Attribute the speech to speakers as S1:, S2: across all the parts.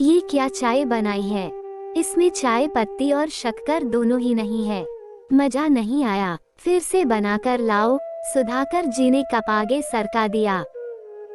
S1: ये क्या चाय बनाई है? इसमें चाय पत्ती और शक्कर दोनों ही नहीं है। मजा नहीं आया, फिर से बनाकर लाओ। सुधाकर जी ने कप आगे सरका दिया।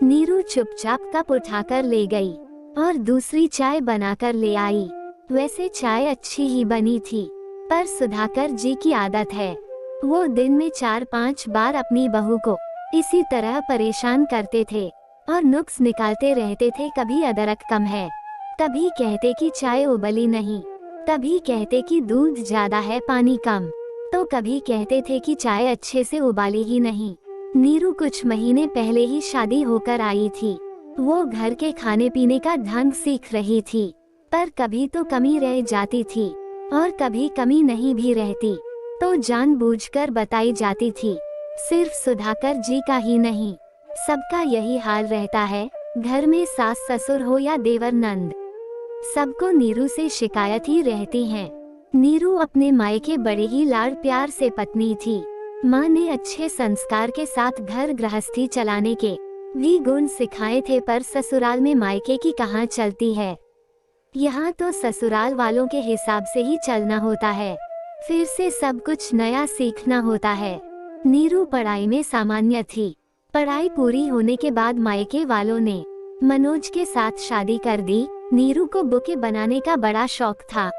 S1: नीरू चुपचाप कप उठाकर ले गई और दूसरी चाय बनाकर ले आई। वैसे चाय अच्छी ही बनी थी, पर सुधाकर जी की आदत है, वो दिन में 4-5 बार अपनी बहू को इसी तरह परेशान करते थे और नुक्स निकालते रहते थे। कभी अदरक कम है, कभी कहते कि चाय उबली नहीं, कभी कहते कि दूध ज्यादा है पानी कम, तो कभी कहते थे कि चाय अच्छे से उबाली ही नहीं। नीरू कुछ महीने पहले ही शादी होकर आई थी। वो घर के खाने पीने का ढंग सीख रही थी, पर कभी तो कमी रह जाती थी और कभी कमी नहीं भी रहती तो जानबूझकर बताई जाती थी। सिर्फ सुधाकर जी का ही नहीं, सबका यही हाल रहता है। घर में सास ससुर हो या देवर नंद, सबको नीरू से शिकायत ही रहती है। नीरू अपने मायके बड़े ही लाड़ प्यार से पत्नी थी। माँ ने अच्छे संस्कार के साथ घर गृहस्थी चलाने के भी गुण सिखाए थे, पर ससुराल में मायके की कहाँ चलती है। यहाँ तो ससुराल वालों के हिसाब से ही चलना होता है, फिर से सब कुछ नया सीखना होता है। नीरू पढ़ाई में सामान्य थी। पढ़ाई पूरी होने के बाद मायके वालों ने मनोज के साथ शादी कर दी। नीरू को बुके बनाने का बड़ा शौक था।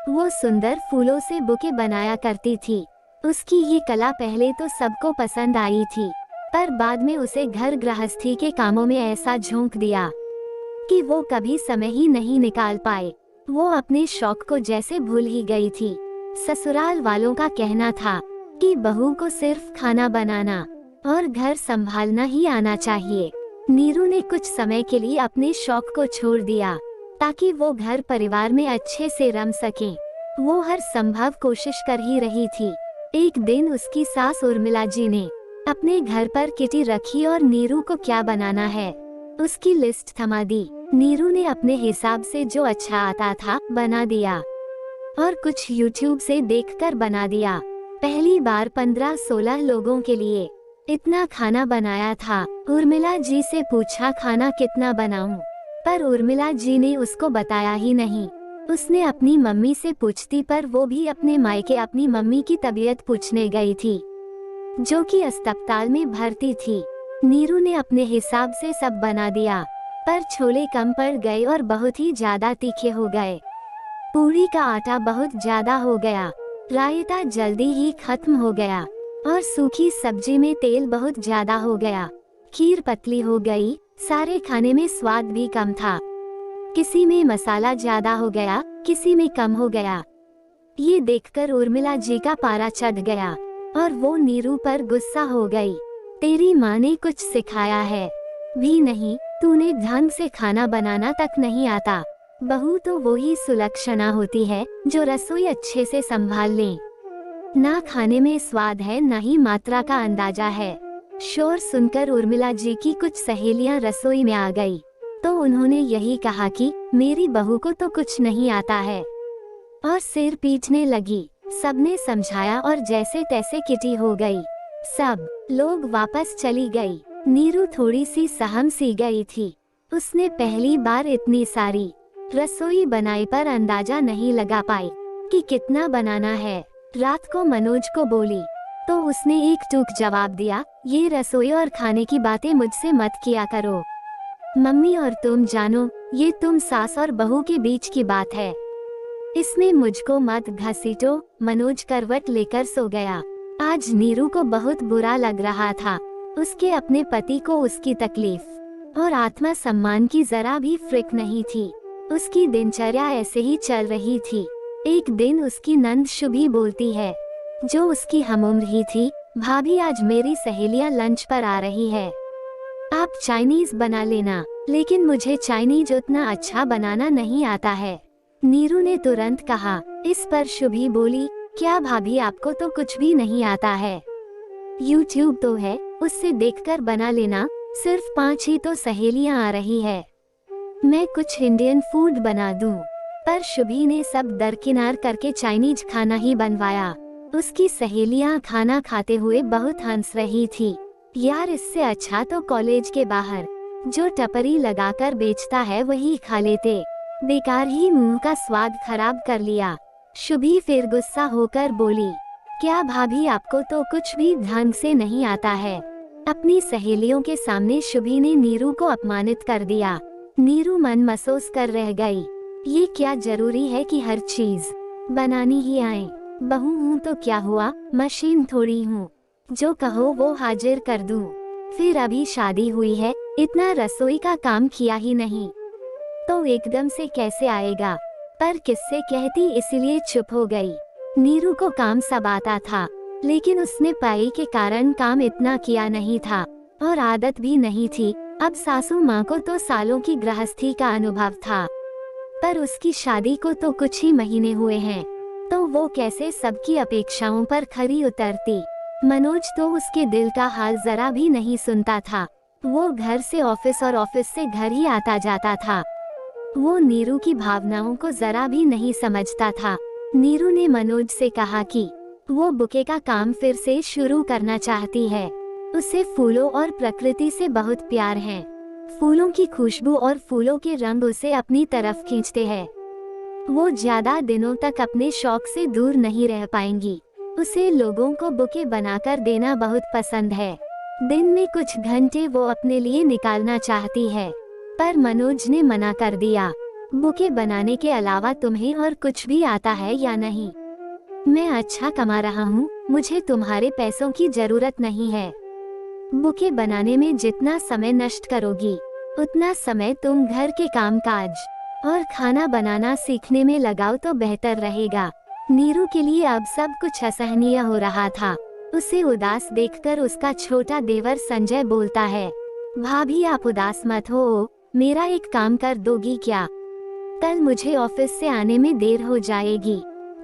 S1: वो सुंदर फूलों से बुके बनाया करती थी। उसकी ये कला पहले तो सबको पसंद आई थी, पर बाद में उसे घर गृहस्थी के कामों में ऐसा झोंक दिया कि वो कभी समय ही नहीं निकाल पाए। वो अपने शौक को जैसे भूल ही गई थी। ससुराल वालों का कहना था कि बहू को सिर्फ खाना बनाना और घर संभालना ही आना चाहिए। नीरू ने कुछ समय के लिए अपने शौक को छोड़ दिया ताकि वो घर परिवार में अच्छे से रम सके। वो हर संभव कोशिश कर ही रही थी। एक दिन उसकी सास उर्मिला जी ने अपने घर पर किटी रखी और नीरू को क्या बनाना है उसकी लिस्ट थमा दी। नीरू ने अपने हिसाब से जो अच्छा आता था बना दिया और कुछ YouTube से देखकर बना दिया। पहली बार 15-16 लोगों के लिए इतना खाना बनाया था। उर्मिला जी से पूछा खाना कितना बनाऊं, पर उर्मिला जी ने उसको बताया ही नहीं। उसने अपनी मम्मी से पूछती, पर वो भी अपने मायके अपनी मम्मी की तबीयत पूछने गई थी, जो कि अस्पताल में भर्ती थी। नीरू ने अपने हिसाब से सब बना दिया, पर छोले कम पड़ गए और बहुत ही ज्यादा तीखे हो गए। पूरी का आटा बहुत ज्यादा हो गया, रायता जल्दी ही खत्म हो गया और सूखी सब्जी में तेल बहुत ज्यादा हो गया। खीर पतली हो गई, सारे खाने में स्वाद भी कम था। किसी में मसाला ज्यादा हो गया, किसी में कम हो गया। ये देखकर उर्मिला जी का पारा चढ़ गया और वो नीरू पर गुस्सा हो गई। तेरी माँ ने कुछ सिखाया है भी नहीं, तूने ढंग से खाना बनाना तक नहीं आता। बहू तो वही सुलक्षणा होती है जो रसोई अच्छे से संभाल ले। ना खाने में स्वाद है, ना ही मात्रा का अंदाजा है। शोर सुनकर उर्मिला जी की कुछ सहेलियां रसोई में आ गई, तो उन्होंने यही कहा कि मेरी बहू को तो कुछ नहीं आता है, और सिर पीटने लगी। सबने समझाया और जैसे तैसे किटी हो गई। सब लोग वापस चली गई। नीरू थोड़ी सी सहम सी गई थी। उसने पहली बार इतनी सारी रसोई बनाई, पर अंदाजा नहीं लगा पाई कि कितना बनाना है। रात को मनोज को बोली तो उसने एक टूक जवाब दिया, ये रसोई और खाने की बातें मुझसे मत किया करो। मम्मी और तुम जानो, ये तुम सास और बहू के बीच की बात है, इसमें मुझको मत घसीटो। मनोज करवट लेकर सो गया। आज नीरू को बहुत बुरा लग रहा था। उसके अपने पति को उसकी तकलीफ और आत्मा सम्मान की जरा भी फिक्र नहीं थी। उसकी दिनचर्या ऐसे ही चल रही थी। एक दिन उसकी नंद शुभी बोलती है, जो उसकी हमउम्र ही थी, भाभी आज मेरी सहेलियां लंच पर आ रही है, आप चाइनीज बना लेना। लेकिन मुझे चाइनीज उतना अच्छा बनाना नहीं आता है। नीरू ने तुरंत कहा। इस पर शुभी बोली, क्या भाभी आपको तो कुछ भी नहीं आता है, YouTube तो है, उससे देखकर बना लेना। सिर्फ 5 ही तो सहेलियां आ रही है, मैं कुछ इंडियन फूड बना दूं। पर शुभी ने सब दरकिनार करके चाइनीज खाना ही बनवाया। उसकी सहेलियां खाना खाते हुए बहुत हंस रही थी। यार, इससे अच्छा तो कॉलेज के बाहर जो टपरी लगाकर बेचता है वही खा लेते। बेकार ही मुंह का स्वाद खराब कर लिया। शुभी फिर गुस्सा होकर बोली, क्या भाभी, आपको तो कुछ भी ढंग से नहीं आता है। अपनी सहेलियों के सामने शुभी ने नीरू को अपमानित कर दिया। नीरू मन महसूस कर रह गई। ये क्या जरूरी है कि हर चीज बनानी ही आए। बहू हूँ तो क्या हुआ, मशीन थोड़ी हूँ, जो कहो वो हाजिर कर दूँ। फिर अभी शादी हुई है, इतना रसोई का काम किया ही नहीं तो एकदम से कैसे आएगा। पर किससे कहती, इसलिए चुप हो गई। नीरू को काम सब आता था, लेकिन उसने पाई के कारण काम इतना किया नहीं था और आदत भी नहीं थी। अब सासू माँ को तो सालों की गृहस्थी का अनुभव था, पर उसकी शादी को तो कुछ ही महीने हुए हैं, तो वो कैसे सबकी अपेक्षाओं पर खरी उतरती। मनोज तो उसके दिल का हाल जरा भी नहीं सुनता था। वो घर से ऑफिस और ऑफिस से घर ही आता जाता था। वो नीरू की भावनाओं को जरा भी नहीं समझता था। नीरू ने मनोज से कहा कि वो बुके का काम फिर से शुरू करना चाहती है। उसे फूलों और प्रकृति से बहुत प्यार है। फूलों की खुशबू और फूलों के रंग उसे अपनी तरफ खींचते हैं। वो ज्यादा दिनों तक अपने शौक से दूर नहीं रह पाएंगी। उसे लोगों को बुके बनाकर देना बहुत पसंद है। दिन में कुछ घंटे वो अपने लिए निकालना चाहती है, पर मनोज ने मना कर दिया। बुके बनाने के अलावा तुम्हें और कुछ भी आता है या नहीं? मैं अच्छा कमा रहा हूँ, मुझे तुम्हारे पैसों की जरूरत नहीं है। बुके बनाने में जितना समय नष्ट करोगी, उतना समय तुम घर के कामकाज और खाना बनाना सीखने में लगाओ तो बेहतर रहेगा। नीरू के लिए अब सब कुछ असहनीय हो रहा था। उसे उदास देखकर उसका छोटा देवर संजय बोलता है, भाभी आप उदास मत हो, मेरा एक काम कर दोगी क्या? कल मुझे ऑफिस से आने में देर हो जाएगी,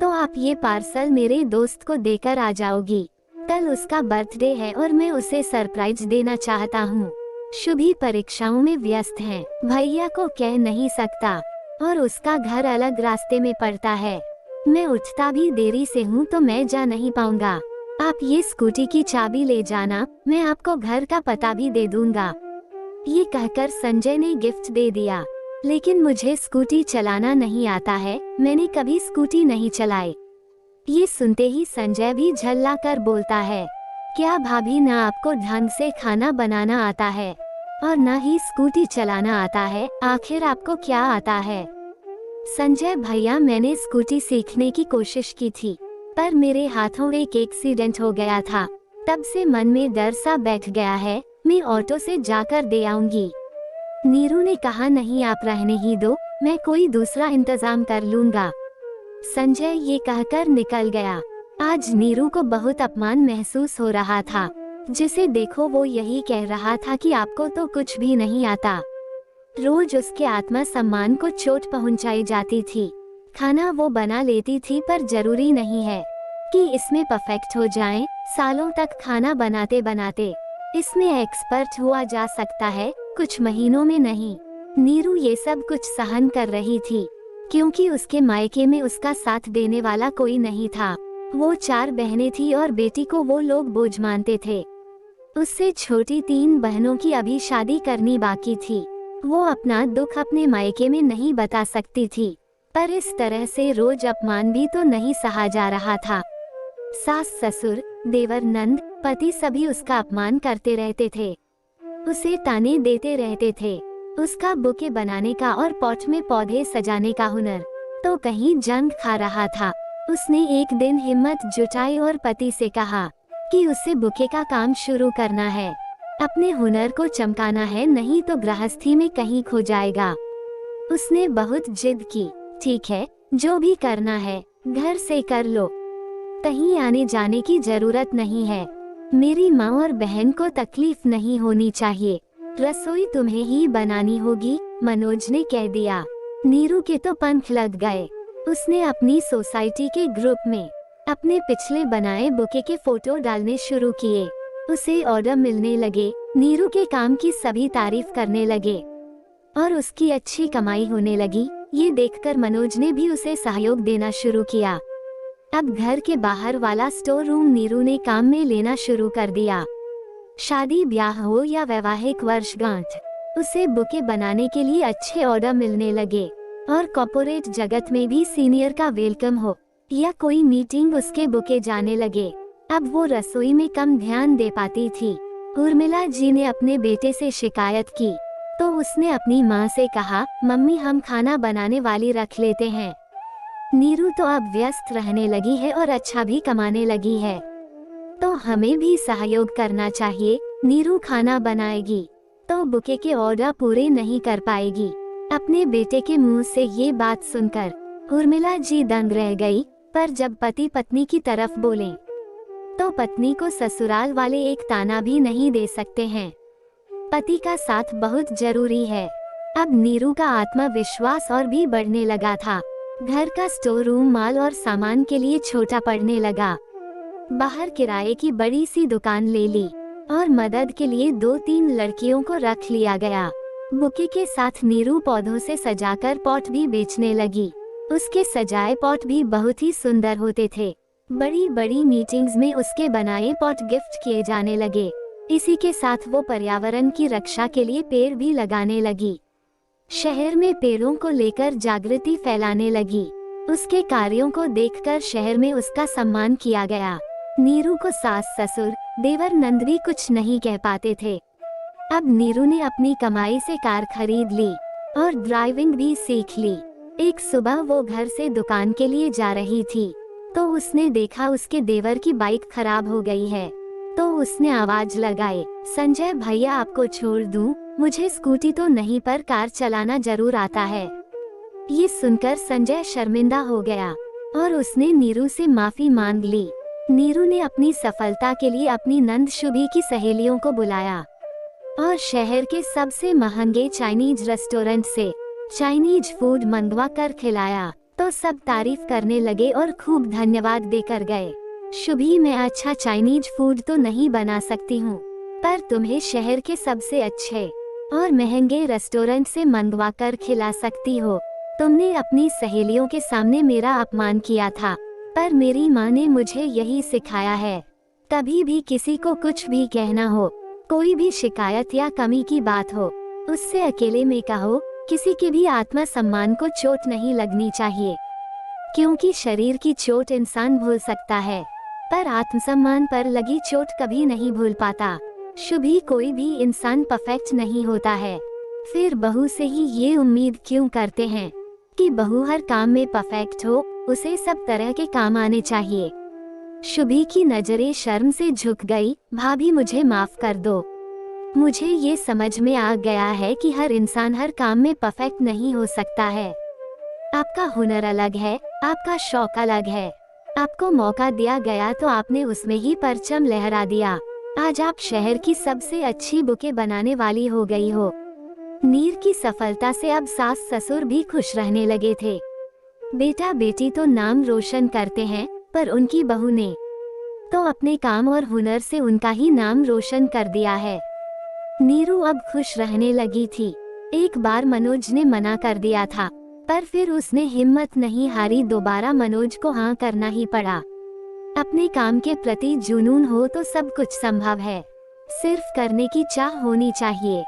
S1: तो आप ये पार्सल मेरे दोस्त को देकर आ जाओगी। कल उसका बर्थडे है और मैं उसे सरप्राइज देना चाहता हूँ। शुभी परीक्षाओं में व्यस्त है, भैया को कह नहीं सकता और उसका घर अलग रास्ते में पड़ता है। मैं उठता भी देरी से हूँ तो मैं जा नहीं पाऊंगा। आप ये स्कूटी की चाबी ले जाना, मैं आपको घर का पता भी दे दूंगा। ये कहकर संजय ने गिफ्ट दे दिया। लेकिन मुझे स्कूटी चलाना नहीं आता है, मैंने कभी स्कूटी नहीं चलाई। ये सुनते ही संजय भी झल्ला कर बोलता है, क्या भाभी, ना आपको ढंग से खाना बनाना आता है और न ही स्कूटी चलाना आता है, आखिर आपको क्या आता है? संजय भैया, मैंने स्कूटी सीखने की कोशिश की थी, पर मेरे हाथों एक एक्सीडेंट हो गया था। तब से मन में डर सा बैठ गया है, मैं ऑटो से जाकर दे आऊंगी। नीरू ने कहा, नहीं आप रहने ही दो, मैं कोई दूसरा इंतजाम कर लूंगा। संजय ये कहकर निकल गया। आज नीरू को बहुत अपमान महसूस हो रहा था। जिसे देखो वो यही कह रहा था कि आपको तो कुछ भी नहीं आता। रोज उसके आत्मसम्मान को चोट पहुंचाई जाती थी। खाना वो बना लेती थी, पर जरूरी नहीं है कि इसमें परफेक्ट हो जाएं। सालों तक खाना बनाते बनाते इसमें एक्सपर्ट हुआ जा सकता है, कुछ महीनों में नहीं। नीरू ये सब कुछ सहन कर रही थी, क्योंकि उसके मायके में उसका साथ देने वाला कोई नहीं था। वो 4 बहनें थी और बेटी को वो लोग बोझ मानते थे। उससे छोटी 3 बहनों की अभी शादी करनी बाकी थी। वो अपना दुख अपने मायके में नहीं बता सकती थी, पर इस तरह से रोज अपमान भी तो नहीं सहा जा रहा था। सास ससुर, देवर नंद, पति सभी उसका अपमान करते रहते थे, उसे ताने देते रहते थे। उसका बुके बनाने का और पॉट में पौधे सजाने का हुनर तो कहीं जंग खा रहा था। उसने एक दिन हिम्मत जुटाई और पति से कहा कि उसे बुके का काम शुरू करना है, अपने हुनर को चमकाना है, नहीं तो गृहस्थी में कहीं खो जाएगा। उसने बहुत जिद की, ठीक है, जो भी करना है घर से कर लो, कहीं आने जाने की जरूरत नहीं है। मेरी माँ और बहन को तकलीफ नहीं होनी चाहिए, रसोई तुम्हें ही बनानी होगी, मनोज ने कह दिया। नीरू के तो पंख लग गए। उसने अपनी सोसाइटी के ग्रुप में अपने पिछले बनाए बुके के फोटो डालने शुरू किए। उसे ऑर्डर मिलने लगे, नीरू के काम की सभी तारीफ करने लगे और उसकी अच्छी कमाई होने लगी। ये देखकर मनोज ने भी उसे सहयोग देना शुरू किया। अब घर के बाहर वाला स्टोर रूम नीरू ने काम में लेना शुरू कर दिया। शादी ब्याह हो या वैवाहिक वर्षगांठ, उसे बुके बनाने के लिए अच्छे ऑर्डर मिलने लगे। और कॉर्पोरेट जगत में भी सीनियर का वेलकम हो या कोई मीटिंग उसके बुके जाने लगे। अब वो रसोई में कम ध्यान दे पाती थी। उर्मिला जी ने अपने बेटे से शिकायत की तो उसने अपनी माँ से कहा, मम्मी हम खाना बनाने वाली रख लेते हैं। नीरू तो अब व्यस्त रहने लगी है और अच्छा भी कमाने लगी है, तो हमें भी सहयोग करना चाहिए। नीरू खाना बनाएगी तो बुके के ऑर्डर पूरे नहीं कर पाएगी। अपने बेटे के मुंह से ये बात सुनकर उर्मिला जी दंग रह गई, पर जब पति पत्नी की तरफ बोले तो पत्नी को ससुराल वाले एक ताना भी नहीं दे सकते हैं। पति का साथ बहुत जरूरी है। अब नीरू का आत्मविश्वास और भी बढ़ने लगा था। घर का स्टोर रूम माल और सामान के लिए छोटा पड़ने लगा। बाहर किराए की बड़ी सी दुकान ले ली और मदद के लिए 2-3 लड़कियों को रख लिया गया। बुके के साथ नीरू पौधों से सजाकर पॉट भी बेचने लगी। उसके सजाए पॉट भी बहुत ही सुंदर होते थे। बड़ी बड़ी मीटिंग्स में उसके बनाए पॉट गिफ्ट किए जाने लगे। इसी के साथ वो पर्यावरण की रक्षा के लिए पेड़ भी लगाने लगी। शहर में पेड़ों को लेकर जागृति फैलाने लगी। उसके कार्यों को देखकर शहर में उसका सम्मान किया गया। नीरू को सास ससुर देवर नंद भी कुछ नहीं कह पाते थे। अब नीरू ने अपनी कमाई से कार खरीद ली और ड्राइविंग भी सीख ली। एक सुबह वो घर से दुकान के लिए जा रही थी तो उसने देखा उसके देवर की बाइक खराब हो गई है। तो उसने आवाज लगाई, संजय भैया आपको छोड़ दूं, मुझे स्कूटी तो नहीं पर कार चलाना जरूर आता है। ये सुनकर संजय शर्मिंदा हो गया और उसने नीरू से माफी मांग ली। नीरू ने अपनी सफलता के लिए अपनी नंद शुभी की सहेलियों को बुलाया और शहर के सबसे महंगे चाइनीज रेस्टोरेंट से चाइनीज फूड मंगवा कर खिलाया। तो सब तारीफ करने लगे और खूब धन्यवाद देकर गए। शुभी, मैं अच्छा चाइनीज फूड तो नहीं बना सकती हूँ, पर तुम्हें शहर के सबसे अच्छे और महंगे रेस्टोरेंट से मंगवा कर खिला सकती हो। तुमने अपनी सहेलियों के सामने मेरा अपमान किया था, पर मेरी माँ ने मुझे यही सिखाया है, कभी भी किसी को कुछ भी कहना हो, कोई भी शिकायत या कमी की बात हो, उससे अकेले में कहो। किसी के भी आत्म सम्मान को चोट नहीं लगनी चाहिए, क्योंकि शरीर की चोट इंसान भूल सकता है, पर आत्मसम्मान पर लगी चोट कभी नहीं भूल पाता। शुभी, कोई भी इंसान परफेक्ट नहीं होता है, फिर बहू से ही ये उम्मीद क्यों करते हैं कि बहू हर काम में परफेक्ट हो, उसे सब तरह के काम आने चाहिए। शुभी की नजरें शर्म से झुक गई। भाभी, मुझे माफ कर दो। मुझे ये समझ में आ गया है कि हर इंसान हर काम में परफेक्ट नहीं हो सकता है। आपका हुनर अलग है, आपका शौक अलग है। आपको मौका दिया गया तो आपने उसमें ही परचम लहरा दिया। आज आप शहर की सबसे अच्छी बुके बनाने वाली हो गई हो। नीर की सफलता से अब सास ससुर भी खुश रहने लगे थे। बेटा बेटी तो नाम रोशन करते हैं, पर उनकी बहू ने तो अपने काम और हुनर से उनका ही नाम रोशन कर दिया है। नीरू अब खुश रहने लगी थी। एक बार मनोज ने मना कर दिया था, पर फिर उसने हिम्मत नहीं हारी, दोबारा मनोज को हाँ करना ही पड़ा। अपने काम के प्रति जुनून हो तो सब कुछ संभव है, सिर्फ करने की चाह होनी चाहिए।